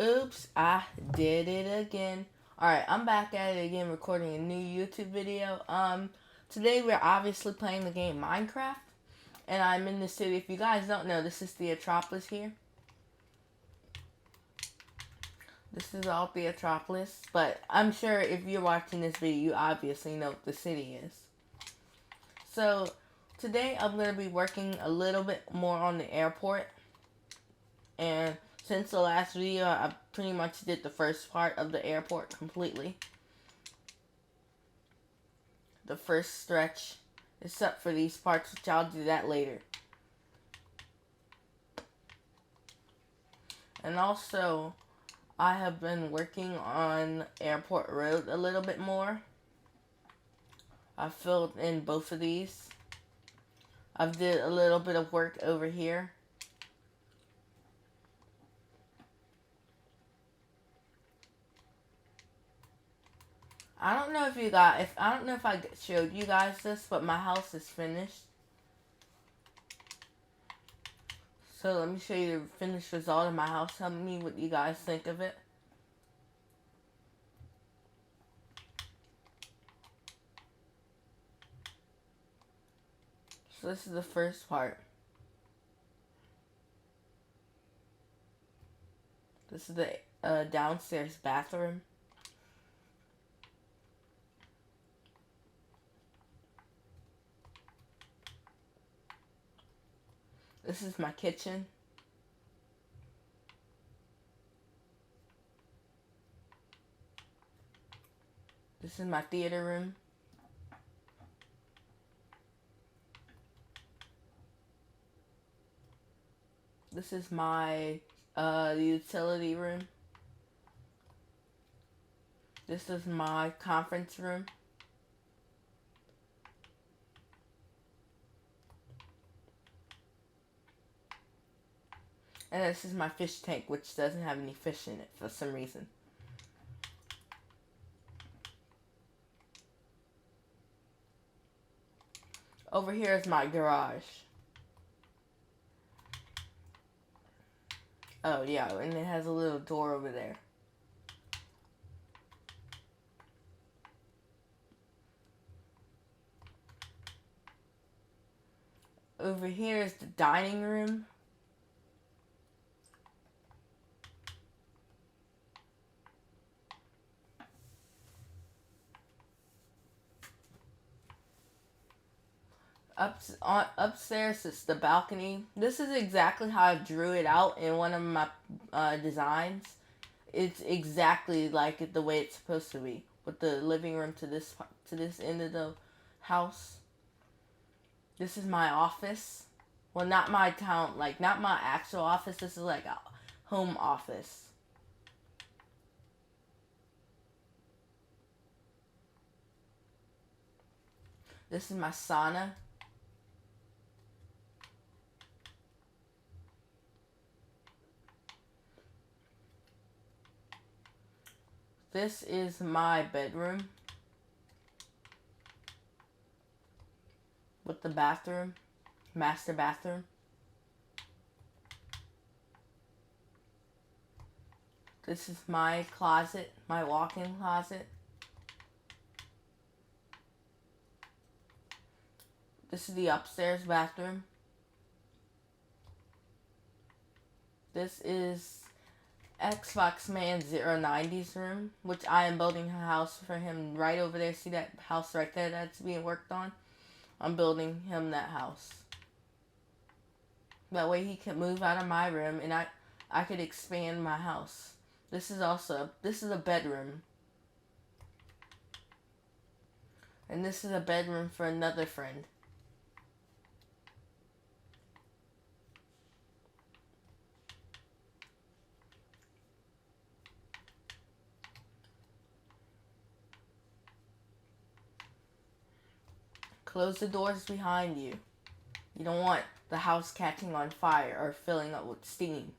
Oops, I did it again. Alright, I'm back at it again recording a new YouTube video. Today we're obviously playing the game Minecraft. And I'm in the city. If you guys don't know, this is Theatropolis here. This is all Theatropolis. But I'm sure if you're watching this video, you obviously know what the city is. So, today I'm going to be working a little bit more on the airport. And since the last video, I pretty much did the first part of the airport completely. The first stretch, except for these parts, which I'll do that later. And also, I have been working on Airport Road a little bit more. I filled in both of these. I've did a little bit of work over here. I don't know if I showed you guys this, but my house is finished. So let me show you the finished result of my house. Tell me what you guys think of it. So this is the first part. This is the downstairs bathroom. This is my kitchen. This is my theater room. This is my utility room. This is my conference room. And this is my fish tank, which doesn't have any fish in it for some reason. Over here is my garage. Oh yeah, and it has a little door over there. Over here is the dining room. Upstairs is the balcony. This is exactly how I drew it out in one of my designs. It's exactly like it the way it's supposed to be, with the living room to this end of the house. This is my office. Well, not my not my actual office. This is like a home office. This is my sauna. This is my bedroom with the bathroom, master bathroom. This is my closet, my walk-in closet. This is the upstairs bathroom. This is Xbox Man 090's room, which I am building a house for him right over there. See that house right there that's being worked on? I'm building him that house. That way he can move out of my room and I could expand my house. This is a bedroom. And this is a bedroom for another friend. Close the doors behind you. You don't want the house catching on fire or filling up with steam.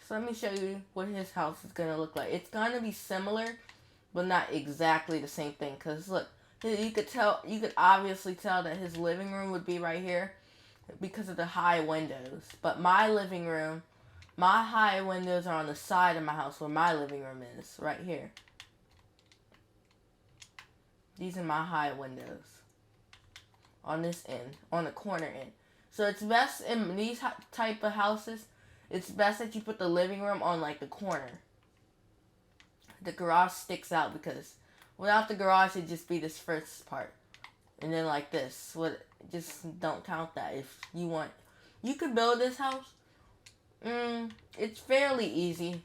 So let me show you what his house is going to look like. It's going to be similar, but not exactly the same thing. Because look, You could obviously tell that his living room would be right here because of the high windows. But my living room, my high windows are on the side of my house where my living room is, right here. These are my high windows. On this end, on the corner end. So it's best in these type of houses, it's best that you put the living room on like the corner. The garage sticks out because without the garage it'd just be this first part. And then like this. Just don't count that. If you want, you could build this house. It's fairly easy.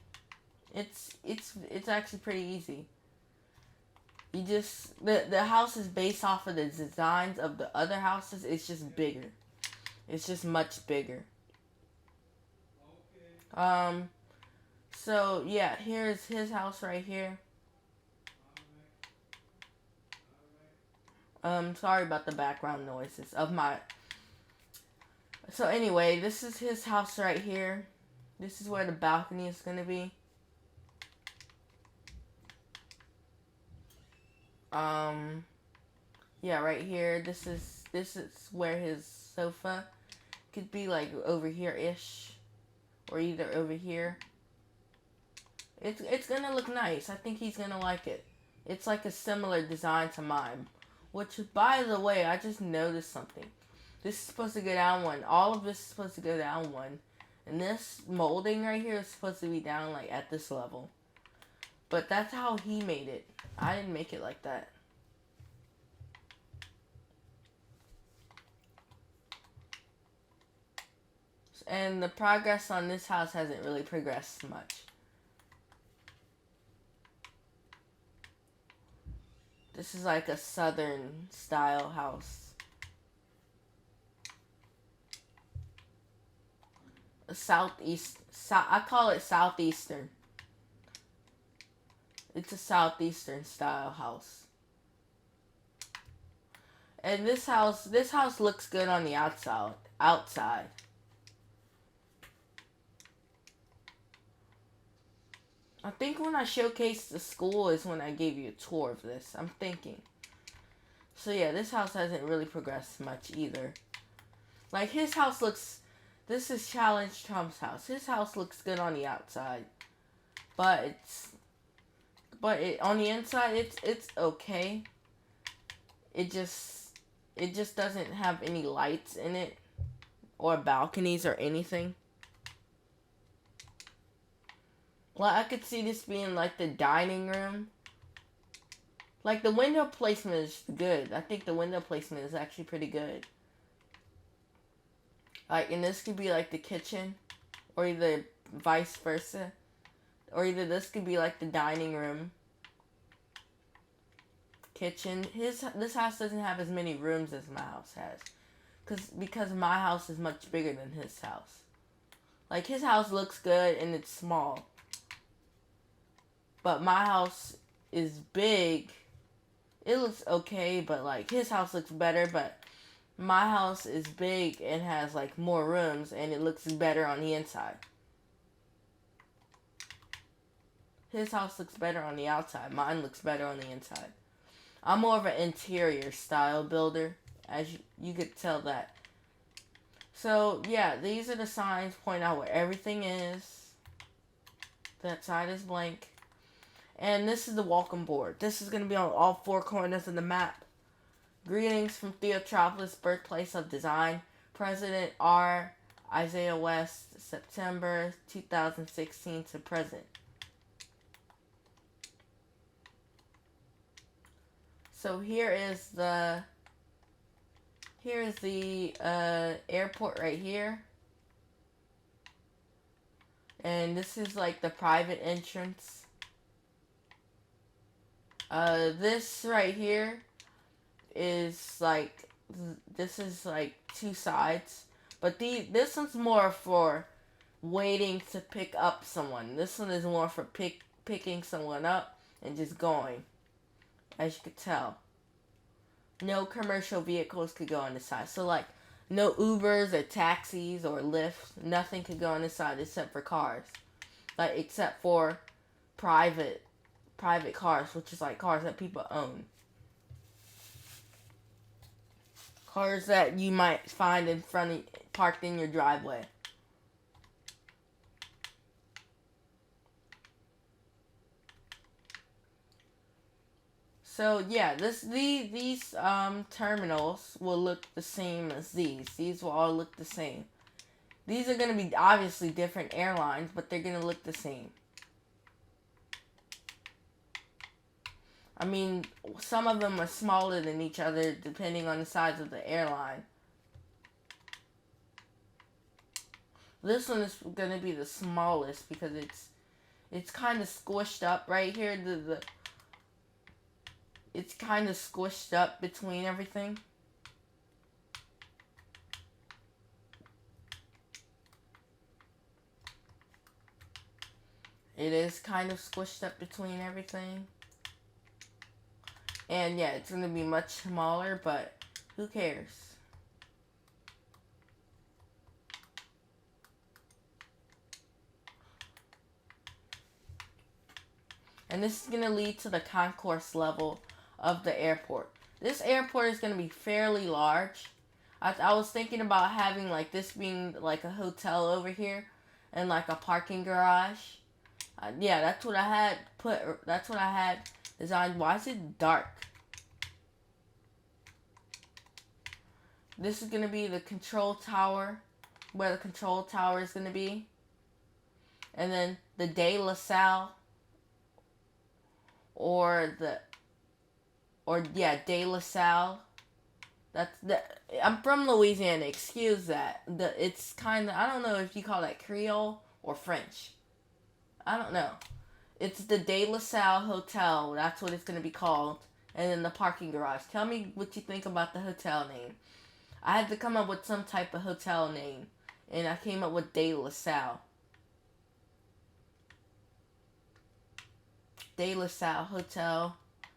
It's actually pretty easy. You just the house is based off of the designs of the other houses. It's just bigger. It's just much bigger. So yeah, here's his house right here. Sorry about the background noises of my. So anyway, this is his house right here. This is where the balcony is gonna be. Yeah, right here. This is where his sofa could be, like over here ish, or either over here. It's gonna look nice. I think he's gonna like it. It's like a similar design to mine. Which, by the way, I just noticed something. This is supposed to go down one. All of this is supposed to go down one. And this molding right here is supposed to be down like at this level. But that's how he made it. I didn't make it like that. And the progress on this house hasn't really progressed much. This is like a southern style house. A I call it southeastern. It's a southeastern style house. And this house looks good on the outside. I think when I showcased the school is when I gave you a tour of this. I'm thinking. So yeah, this house hasn't really progressed much either. Like his house looks, this is Challenge Trump's house. His house looks good on the outside. But on the inside it's okay. It just doesn't have any lights in it or balconies or anything. Well, I could see this being like the dining room. Like the window placement is good. I think the window placement is actually pretty good. Like, and this could be like the kitchen, or either vice versa, or either this could be like the dining room, kitchen. This house doesn't have as many rooms as my house has, because my house is much bigger than his house. Like his house looks good and it's small. But my house is big. It looks okay, but like his house looks better, but my house is big and has like more rooms and it looks better on the inside. His house looks better on the outside. Mine looks better on the inside. I'm more of an interior style builder, as you could tell that. So yeah, these are the signs point out where everything is. That side is blank. And this is the welcome board. This is going to be on all four corners of the map. Greetings from Theotropolis, birthplace of design. President R. Isaiah West, September 2016 to present. So here is the airport right here. And this is like the private entrance. This right here is like, this is like two sides, but this one's more for waiting to pick up someone. This one is more for picking someone up and just going, as you could tell. No commercial vehicles could go on this side. So like, no Ubers or taxis or Lyft, nothing could go on this side except for cars. Like, except for private cars, which is like cars that people own. Cars that you might find in front of, parked in your driveway. So yeah, these terminals will look the same as these. These will all look the same. These are going to be obviously different airlines, but they're going to look the same. I mean, some of them are smaller than each other depending on the size of the airline. This one is going to be the smallest because it's kind of squished up right here. It's kind of squished up between everything. It is kind of squished up between everything. And yeah, it's going to be much smaller, but who cares? And this is going to lead to the concourse level of the airport. This airport is going to be fairly large. I was thinking about having like this being like a hotel over here and like a parking garage. Yeah, that's what I had that's what I had designed. Why is it dark? This is going to be the control tower, where the control tower is going to be. And then the De La Salle, De La Salle. I'm from Louisiana, excuse that. It's kind of, I don't know if you call that Creole or French. I don't know. It's the De La Salle Hotel. That's what it's going to be called. And then the parking garage. Tell me what you think about the hotel name. I had to come up with some type of hotel name. And I came up with De La Salle. De La Salle Hotel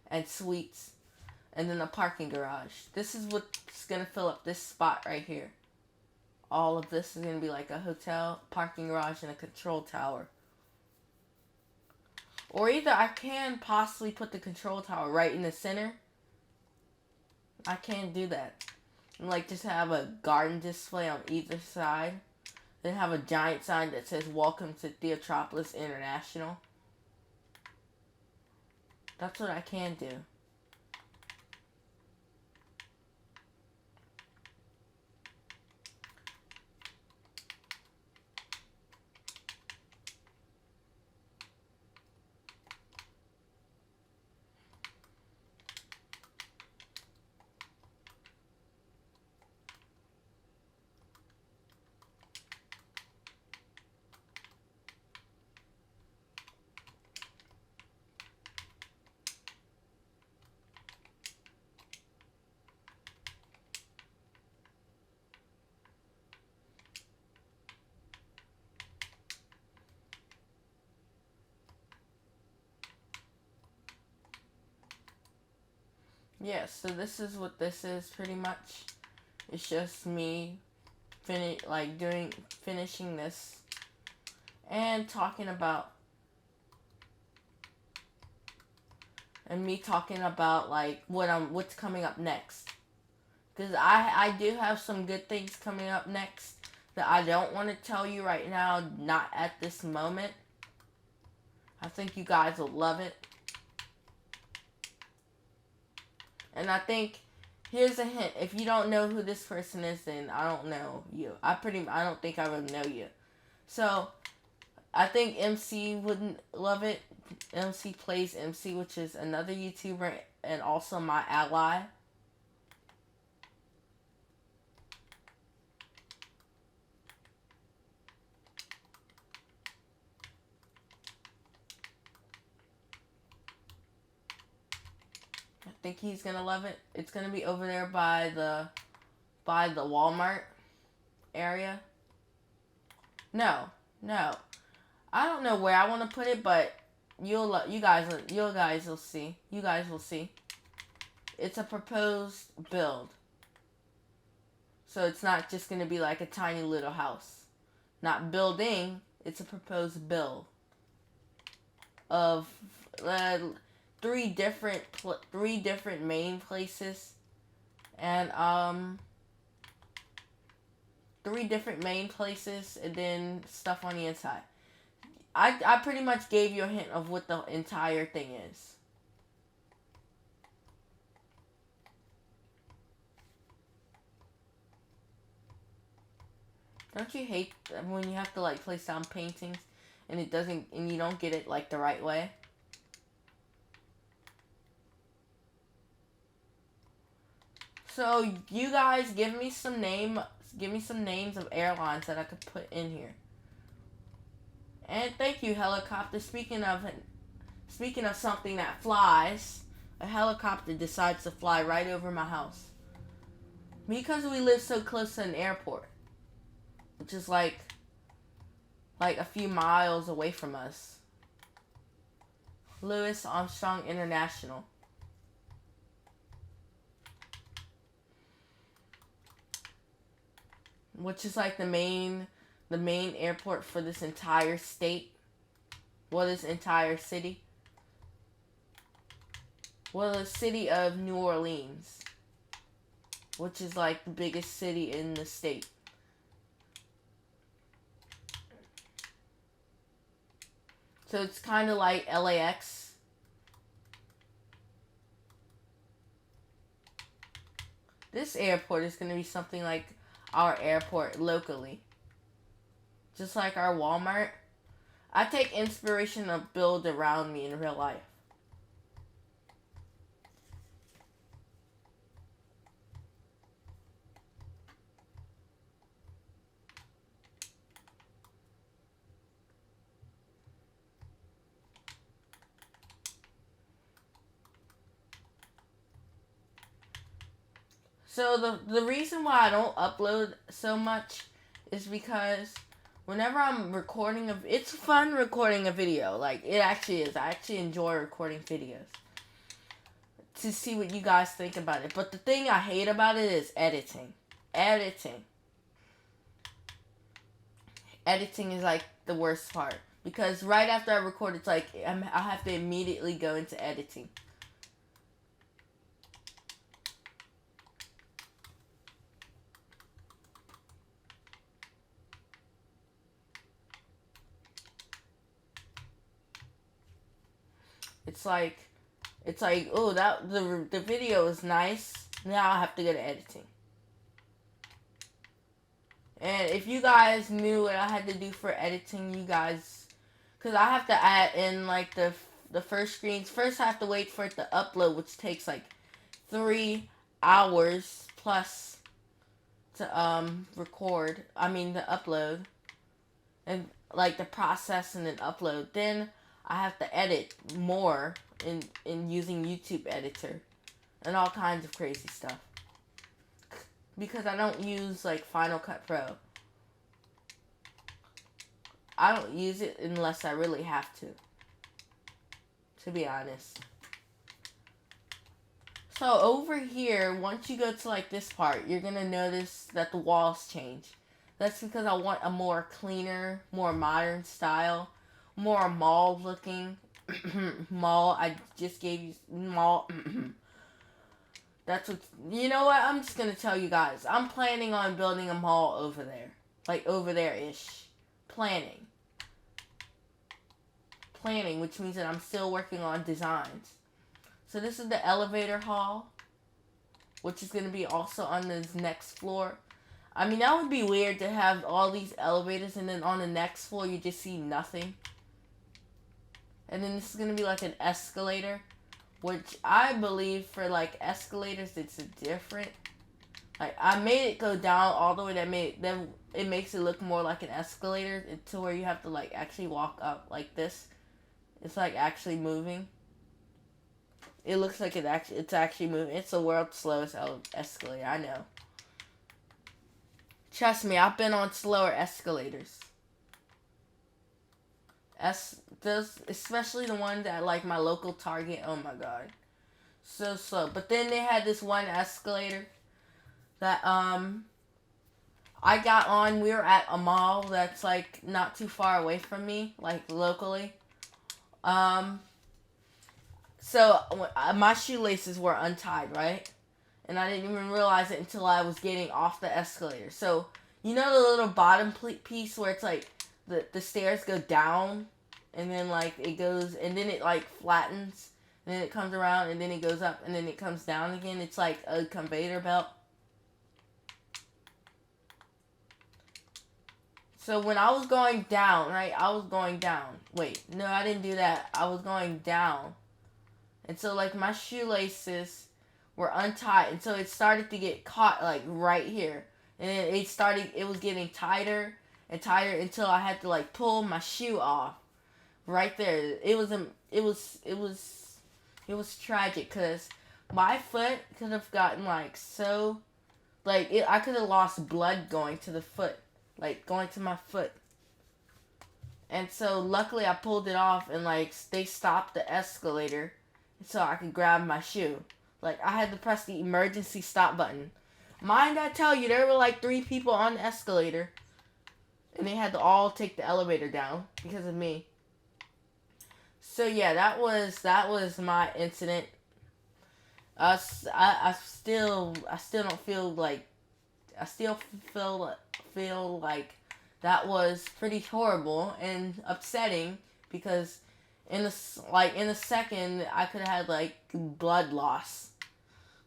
and Suites. And then a parking garage. This is what's going to fill up this spot right here. All of this is going to be like a hotel, parking garage, and a control tower. Or either I can possibly put the control tower right in the center. I can do that. And like just have a garden display on either side. Then have a giant sign that says Welcome to Theatropolis International. That's what I can do. Yeah, so this is what this is pretty much. It's just me finishing this and talking about like what's coming up next. Cuz I do have some good things coming up next that I don't want to tell you right now, not at this moment. I think you guys will love it. And I think, here's a hint. If you don't know who this person is, then I don't know you. I don't think I would know you. So, I think MC wouldn't love it. MC Plays MC, which is another YouTuber and also my ally. I think he's gonna love it. It's gonna be over there by the Walmart area. No. I don't know where I want to put it, but you guys will see. You guys will see. It's a proposed build. So it's not just going to be like a tiny little house. Not building, it's a proposed build of three different main places and 3 different main places, and then stuff on the inside. I pretty much gave you a hint of what the entire thing is. Don't you hate when you have to like place down paintings and it doesn't, and you don't get it like the right way? So you guys give me some names of airlines that I could put in here. And thank you, helicopter. Speaking of something that flies, a helicopter decides to fly right over my house. Because we live so close to an airport, which is like a few miles away from us. Louis Armstrong International. Which is like the main airport for this entire state. Well, this entire city. Well, the city of New Orleans, which is like the biggest city in the state. So it's kind of like LAX. This airport is going to be something like our airport locally. Just like our Walmart. I take inspiration of build around me in real life. So the reason why I don't upload so much is because whenever I'm recording it's fun recording a video. Like, it actually is. I actually enjoy recording videos to see what you guys think about it. But the thing I hate about it is editing. Editing is like the worst part. Because right after I record, it's like I have to immediately go into editing. It's like, oh, that the video is nice. Now I have to go to editing. And if you guys knew what I had to do for editing, you guys, because I have to add in like the first screens. First, I have to wait for it to upload, which takes like 3 hours plus to record. I mean, to upload, and like the process and then upload. Then I have to edit more in using YouTube editor and all kinds of crazy stuff. Because I don't use like Final Cut Pro. I don't use it unless I really have to be honest. So over here, once you go to like this part, you're gonna notice that the walls change. That's because I want a more cleaner, more modern style, more mall looking. Mall, I just gave you mall. That's what, you know what, I'm just gonna tell you guys. I'm planning on building a mall over there. Like over there-ish. Planning, which means that I'm still working on designs. So this is the elevator hall, which is going to be also on this next floor. I mean, that would be weird to have all these elevators and then on the next floor you just see nothing. And then this is going to be like an escalator, which I believe for like escalators it's different. Like, I made it go down all the way, then it makes it look more like an escalator to where you have to like actually walk up like this. It's like actually moving. It looks like it's actually moving. It's the world's slowest escalator, I know. Trust me, I've been on slower escalators. Those, especially the ones at like my local Target. Oh my god, so slow. But then they had this one escalator that I got on. We were at a mall that's like not too far away from me, like locally. So my shoelaces were untied, right? and I didn't even realize it until I was getting off the escalator. So, you know the little bottom piece where it's like the stairs go down, and then like it goes, and then it like flattens, and then it comes around, and then it goes up, and then it comes down again. It's like a conveyor belt. So when I was going down, right, I was going down. Wait, no, I didn't do that. I was going down. And so, like, my shoelaces were untied. And so it started to get caught, like, right here. And then it was getting tighter and tighter until I had to, like, pull my shoe off. Right there. It was tragic because my foot could have gotten, like, so, like, I could have lost blood going to the foot. Like, going to my foot. And so, luckily, I pulled it off, and, like, they stopped the escalator so I could grab my shoe. Like, I had to press the emergency stop button. Mind I tell you, there were, like, 3 people on the escalator, and they had to all take the elevator down because of me. So, yeah, that was my incident. I still don't feel like, I still feel like that was pretty horrible and upsetting because in a second I could have had like blood loss.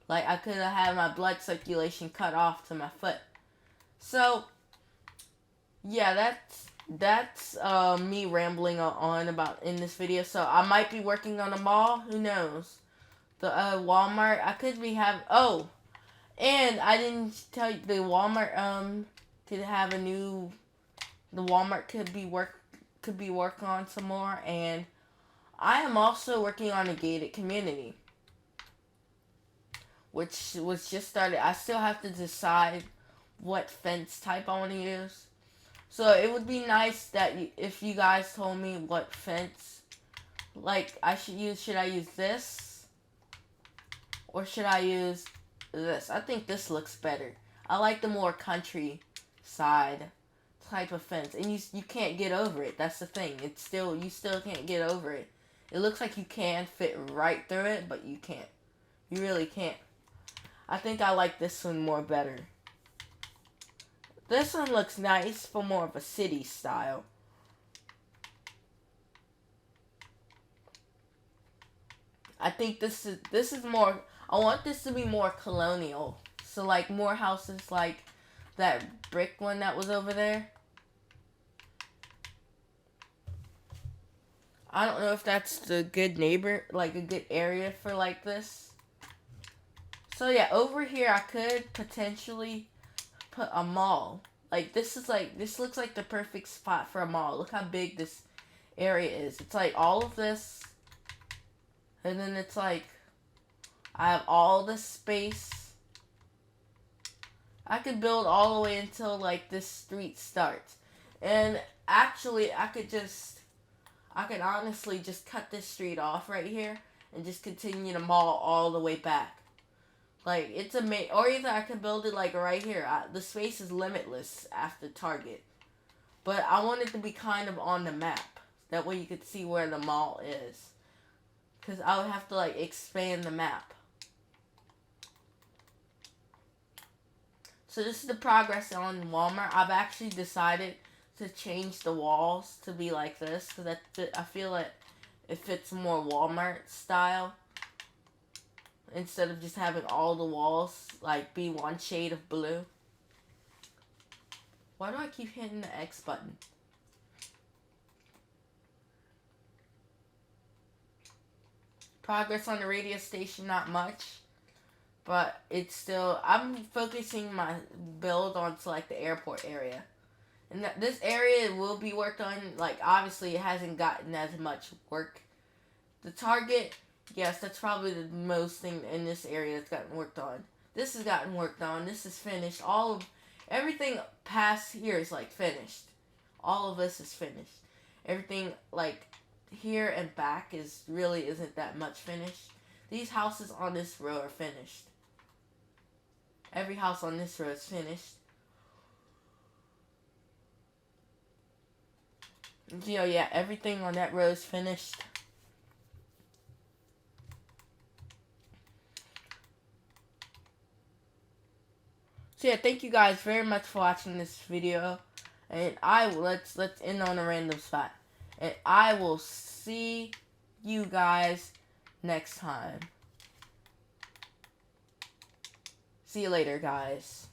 Like I could have had my blood circulation cut off to my foot. So yeah, that's me rambling on about in this video. So I might be working on a mall. Who knows? The Walmart. I could be and I didn't tell you the Walmart could have a new. The Walmart could be work on some more, and I am also working on a gated community, which was just started. I still have to decide what fence type I want to use. So it would be nice that if you guys told me what fence, like I should use. Should I use this, or should I use this? I think this looks better. I like the more countryside type of fence, and you can't get over it. That's the thing. You still can't get over it. It looks like you can fit right through it, but you can't. You really can't. I think I like this one more better. This one looks nice for more of a city style. I think this is more. I want this to be more colonial. So like more houses like that brick one that was over there. I don't know if that's the good neighbor, like a good area for like this. So yeah, over here I could potentially put a mall. Like this looks like the perfect spot for a mall. Look how big this area is. It's like all of this, and then it's like I have all this space. I could build all the way until like this street starts. And actually I could honestly just cut this street off right here and just continue the mall all the way back. Like it's or either I could build it like right here. The space is limitless after Target, but I want it to be kind of on the map. That way you could see where the mall is. Cause I would have to like expand the map. So this is the progress on Walmart. I've actually decided to change the walls to be like this because I feel like it fits more Walmart style. Instead of just having all the walls like be one shade of blue. Why do I keep hitting the X button? Progress on the radio station, not much. But it's still, I'm focusing my build onto like the airport area. And this area will be worked on. Like obviously it hasn't gotten as much work. The Target, yes, that's probably the most thing in this area that's gotten worked on. This has gotten worked on. This is finished. Everything past here is like finished. All of this is finished. Everything like here and back isn't that much finished. These houses on this row are finished. Every house on this row is finished. You know, yeah, everything on that row is finished. So yeah, thank you guys very much for watching this video, and let's end on a random spot, and I will see you guys next time. See you later, guys.